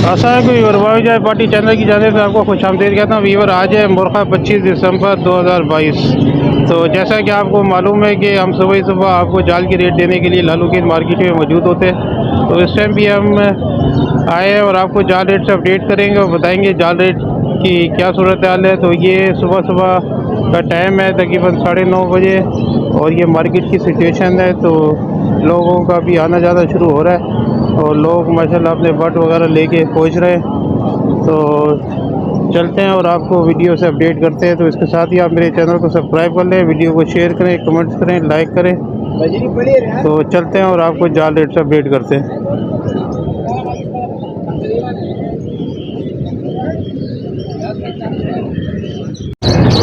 अस्सलाम वालेकुम वीवर जाए पार्टी चैनल की जाने से आपको खुश आमदीद कहता हूँ। वीवर आज है मुर्खा 25 दिसंबर 2022। तो जैसा कि आपको मालूम है कि हम सुबह ही सुबह आपको जाल की रेट देने के लिए लालू की मार्केट में मौजूद होते हैं। तो इस टाइम भी हम आए हैं और आपको जाल रेट से अपडेट करेंगे और बताएंगे जाल रेट की क्या सूरत हाल है। तो ये सुबह सुबह का टाइम है तकरीबन 9:30 बजे और ये मार्केट की सिचुएशन है। तो लोगों का भी आना जाना शुरू हो रहा है और लोग माशाल्लाह अपने बट वगैरह लेके पहुंच रहे हैं। तो चलते हैं और आपको वीडियो से अपडेट करते हैं। तो इसके साथ ही आप मेरे चैनल को सब्सक्राइब कर लें, वीडियो को शेयर करें, कमेंट्स करें, लाइक करें। तो चलते हैं और आपको जाल रेट से अपडेट करते हैं।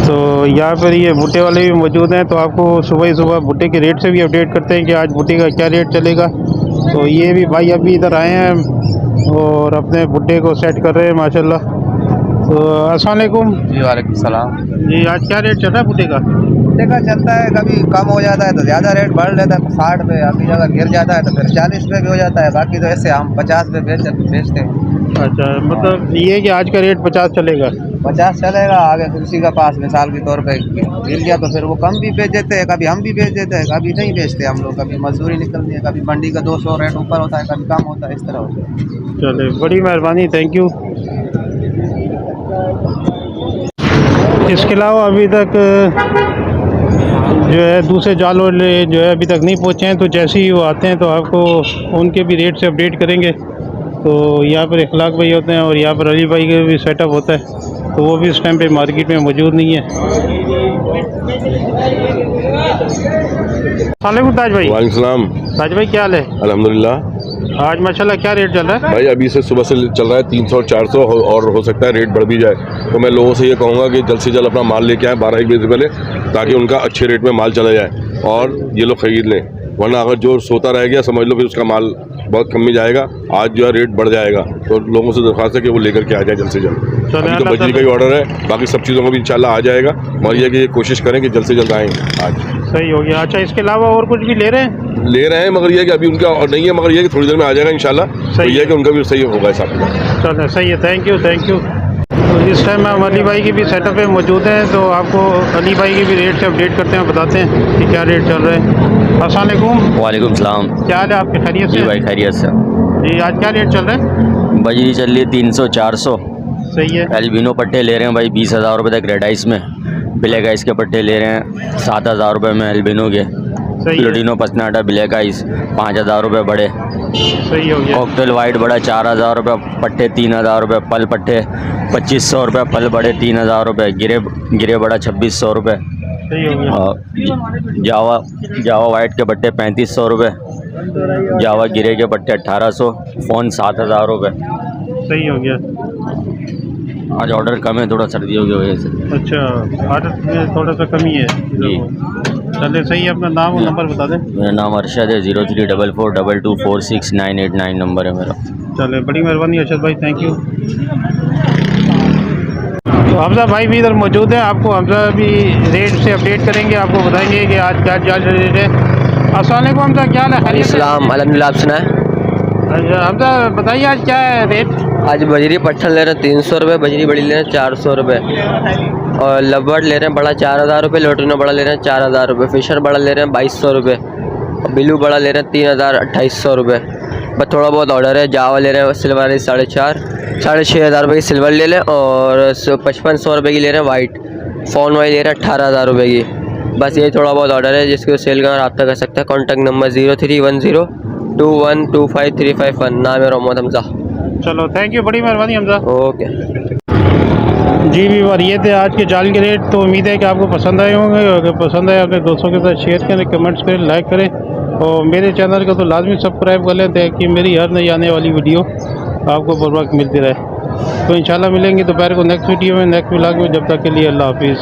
तो यहाँ पर ये भुट्टे वाले भी मौजूद हैं। तो आपको सुबह ही सुबह भुट्टे के रेट से भी अपडेट करते हैं कि आज भुट्टे का क्या रेट चलेगा। तो ये भी भाई अभी इधर आए हैं और अपने भुट्टे को सेट कर रहे हैं माशाल्लाह। तो अस्सलाम वालेकुम। जी वालेकुम सलाम। जी आज क्या रेट चल रहा है भुट्टे का? भुट्टे का चलता है, कभी कम हो जाता है तो ज़्यादा रेट बढ़ लेता है 60 पे, अभी अगर गिर जाता है तो फिर 40 पे भी हो जाता है। बाकी तो ऐसे हम 50 पे बेचते हैं। अच्छा, मतलब ये कि आज का रेट 50 चलेगा? 50 चलेगा। आगे किसी का पास मिसाल के तौर पे मिल गया तो फिर वो कम भी बेच देते हैं, कभी हम भी बेच देते हैं, कभी नहीं बेचते हम लोग। कभी मजदूरी निकलती है, कभी मंडी का 200 रेट ऊपर होता है, कभी कम होता है, इस तरह होता है। चले, बड़ी मेहरबानी, थैंक यू। इसके अलावा अभी तक जो है दूसरे जाल वाले जो है अभी तक नहीं पहुँचे हैं। तो जैसे ही वो आते हैं तो आपको उनके भी रेट से अपडेट करेंगे। तो यहाँ पर इखलाक भाई होते हैं और यहाँ पर अली भाई का भी सेटअप होता है। तो वो भी इस टाइम पे मार्केट में मौजूद नहीं है। वालेकुम ताज भाई। वालेकुम सलाम। ताज भाई क्या हाल है? अल्हम्दुलिल्लाह। आज माशाल्लाह क्या रेट चल रहा है? भाई अभी से सुबह से चल रहा है 300 400 और हो सकता है रेट बढ़ भी जाए। तो मैं लोगों से ये कहूँगा कि जल्द से जल्द अपना माल लेके आए 12-1 बजे से पहले, ताकि उनका अच्छे रेट में माल चला जाए और ये लोग खरीद लें। वरना अगर जो सोता रह गया समझ लो फिर उसका माल बहुत कम में जाएगा। आज जो है रेट बढ़ जाएगा। तो लोगों से दरख्वास्त है कि वो लेकर के आ जाए जल्द से जल्द। अभी तो बजरी का ही ऑर्डर है, बाकी सब चीज़ों को भी इंशाल्लाह आ जाएगा। मगर ये कि ये कोशिश करें कि जल्द से जल्द आएँ आज। सही हो गया। अच्छा, इसके अलावा और कुछ भी ले रहे हैं? ले रहे हैं, मगर ये कि अभी उनका नहीं है, मगर ये कि थोड़ी देर में आ जाएगा इंशाल्लाह। तो ये कि उनका भी सही होगा हिसाब से। चलो सही है, थैंक यू थैंक यू। तो इस टाइम हम अली भाई की भी सेटअप पे मौजूद हैं। तो आपको अली भाई की भी रेट से अपडेट करते हैं, बताते हैं कि क्या रेट चल रहे हैं। अस्सलाम वालेकुम। वालेकुम सलाम। क्या हाल है आपके? खैरियत से? जी भाई खैरियत से। जी आज क्या रेट चल रहा है? बजरी चल रही है 300-400। सही है। एल्बिनो पट्टे ले रहे हैं भाई 20,000 रुपये तक रेड आइस में। ब्लैक आइस के पट्टे ले रहे हैं 7,000 रुपये में एल्बिनो के। प्लूटिनो पसनाटा ब्लैक आइस 5,000 रुपये बड़े। सही हो गया। कॉकटेल वाइट बड़ा 4,000 रुपये पट्टे, 3,000 रुपये पल पट्टे, 2,500 रुपये पल बड़े, 3,000 रुपये गिरे बड़ा 2,600 रुपये। सही हो गया। जावा वाइट के पट्टे 3,500 रुपये, जावा गिरे के पट्टे 1,800, फ़ोन 7,000 रुपये। सही हो गया। आज ऑर्डर कम है, थोड़ा सर्दियों की वजह से। अच्छा, आदत में थोड़ा सा कमी है जी। चले सही है। अपना नाम और नंबर बता दें। मेरा नाम अरशद है, 0344224698 नंबर है मेरा। चले, बड़ी मेहरबानी अरशद भाई, थैंक यू। तो हमजा भाई भी इधर मौजूद है। आपको हमजा भी रेट से अपडेट करेंगे, आपको बताएंगे कि आज क्या क्या रेट है। अस्सलाम वालेकुम हमजा, क्या हाल है? सलाम अल्हम्दुलिल्लाह। आप सुना है? अच्छा हमजा बताइए आज क्या है रेट? आज बजरी पट्ठन ले रहे हैं 300 रुपये, बजरी बड़ी ले रहे हैं 400 रुपये, और लबर्ड ले रहे हैं बड़ा 4,000 रुपये, लोटिनो बड़ा ले रहे हैं 4,000 रुपये, फिशर बड़ा ले रहे हैं 2,200 रुपये, और बिलू बड़ा ले रहे हैं 3,000-2,800 रुपये। बस थोड़ा बहुत ऑर्डर है। जावा ले रहे हैं सिल्वर वाली 4,500-6,500 रुपये की सिल्वर ले लें, और 5,500 रुपये की ले रहे हैं वाइट। फ़ोन वाली ले रहे हैं 18,000 रुपये की। बस ये थोड़ा बहुत ऑर्डर है, जिसको सेल का रब्ता कर सकता है। Contact number 031021253551। नाम है मोहम्मद हमजा। चलो थैंक यू, बड़ी मेहरबानी हमजा। ओके जी भी बार ये थे आज के जाल के रेट। तो उम्मीद है कि आपको पसंद आए होंगे। अगर पसंद आए अपने दोस्तों के साथ शेयर करें, कमेंट्स करें, लाइक करें, और मेरे चैनल को तो लाजमी सब्सक्राइब कर लें ताकि मेरी हर नई आने वाली वीडियो आपको बर वक्त मिलती रहे। तो इंशाल्लाह मिलेंगे दोपहर को नेक्स्ट वीडियो में, नेक्स्ट व्लॉग में। जब तक के लिए अल्लाह हाफिज़।